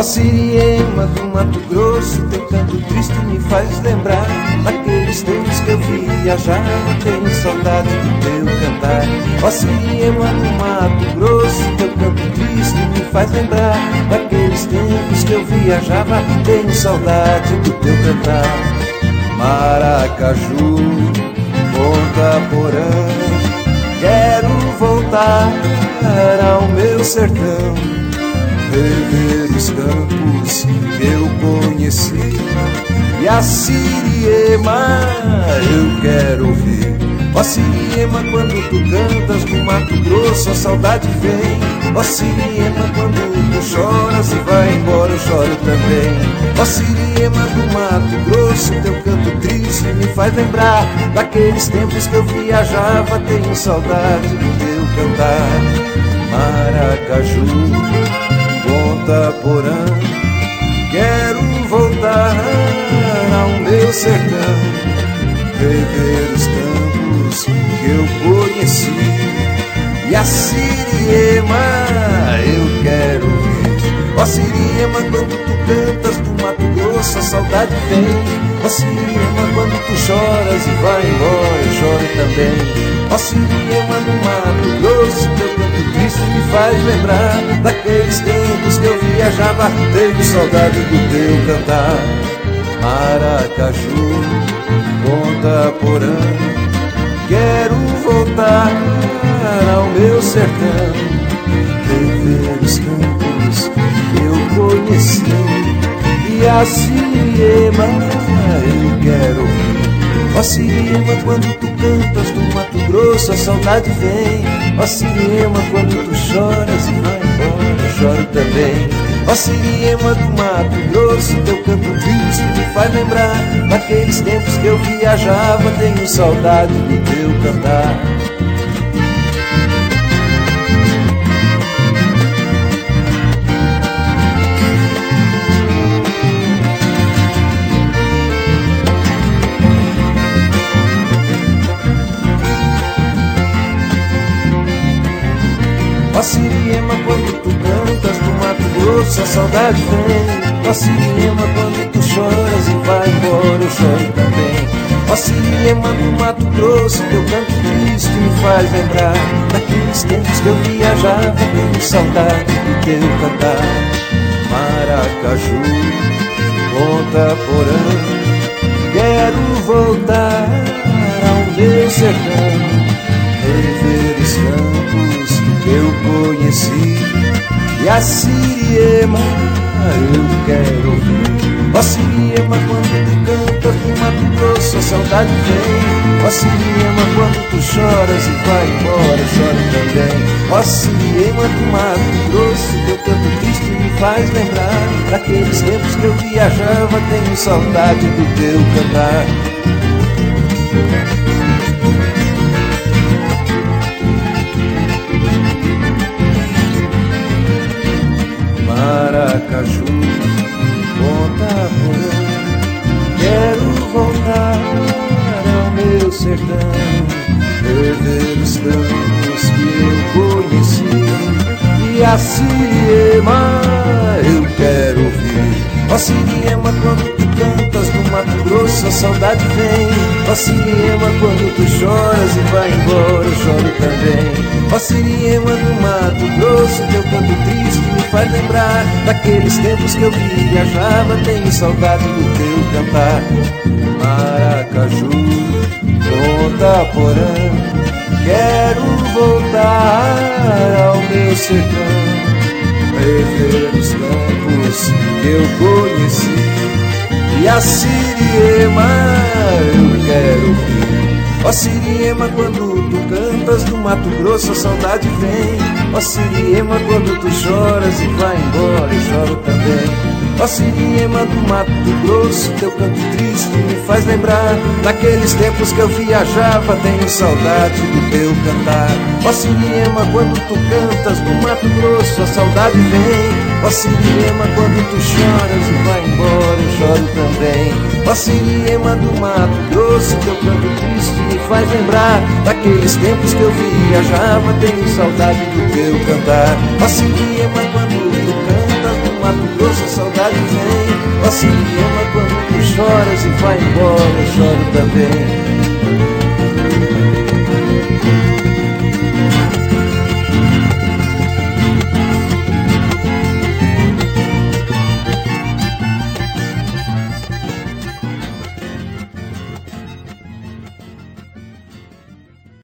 Ó Siriema do Mato Grosso, teu canto triste me faz lembrar daqueles tempos que eu viajava, tenho saudade do teu cantar. Ó Siriema do Mato Grosso, teu canto triste me faz lembrar daqueles tempos que eu viajava, tenho saudade do teu cantar. Maracaju, Ponta Porã, quero voltar ao meu sertão, rever os campos que eu conheci, e a Siriema eu quero ouvir. Ó Siriema, quando tu cantas no Mato Grosso, a saudade vem. Ó Siriema, quando tu choras e vai embora, eu choro também. Ó Siriema do Mato Grosso, teu canto triste me faz lembrar daqueles tempos que eu viajava, tenho saudade do teu cantar. Maracaju, Ponta Porã, quero voltar ao meu sertão, rever os campos que eu conheci, e a Siriema eu quero ouvir. Ó Siriema, quando tu cantas do Mato Grosso, a saudade vem. Ó Siriema, quando tu choras e vai embora, eu choro também. Ó Siriema do Mato Grosso, teu canto triste me faz lembrar daqueles tempos que eu viajava, tenho saudade do teu cantar. Maracaju, Ponta Porã, quero voltar ao meu sertão, rever os campos que eu conheci, e a Siriema eu quero ouvir. Ó Siriema, quando tu cantas do Mato Grosso, a saudade vem. Ó Siriema, quando tu choras e vai embora, eu choro também. Ó Siriema do Mato Grosso, teu canto triste me faz lembrar daqueles tempos que eu viajava, tenho saudade do teu cantar. Ó Siriema, quando tu cantas do Mato Grosso, a saudade vem. Ó Siriema, quando tu choras e vai embora, eu choro também. Ó Siriema do Mato Grosso, teu canto triste me faz lembrar daqueles tempos que eu viajava, tenho saudade do teu cantar. Maracaju, Ponta Porã, quero voltar ao meu sertão, rever os campos que eu conheci, e a Siriema eu quero ouvir. Ó Siriema, quando tu cantas do Mato Grosso, a saudade vem. Ó Siriema, quando tu choras e vai embora, eu choro também. Ó Siriema do Mato Grosso, teu canto triste me faz lembrar daqueles tempos que eu viajava, tenho saudade do teu cantar. Maracaju, Ponta Porã, quero voltar ao meu sertão, rever os campos que eu conheci, e a Siriema eu quero ouvir. Ó Siriema, quando tu cantas do Mato Grosso, a saudade vem. Ó Siriema, quando tu choras e vai embora, eu choro também. Ó Siriema do Mato Grosso, teu canto triste me faz lembrar daqueles tempos que eu viajava, tenho saudade do teu cantar. Maracaju, Ponta Porã, quero voltar ao meu sertão, rever os campos que eu conheci, e a Siriema eu quero ouvir. Ó Siriema, quando tu cantas do Mato Grosso, a saudade vem. Ó Siriema, quando tu choras e vai embora, eu choro também. Ó Siriema do Mato Grosso, teu canto triste me faz lembrar daqueles tempos que eu viajava, tenho saudade do teu cantar. Ó Siriema, quando tu cantas do Mato Grosso, a saudade vem. Ó Siriema, quando tu choras e vai embora, eu choro também. Ó Siriema do Mato Grosso, teu canto triste me faz lembrar daqueles tempos que eu viajava, tenho saudade do teu cantar. Ó Siriema, quando tu cantas do Mato Mato Grosso a saudade vem. Ó Siriema, quando tu choras e vai embora, eu choro também.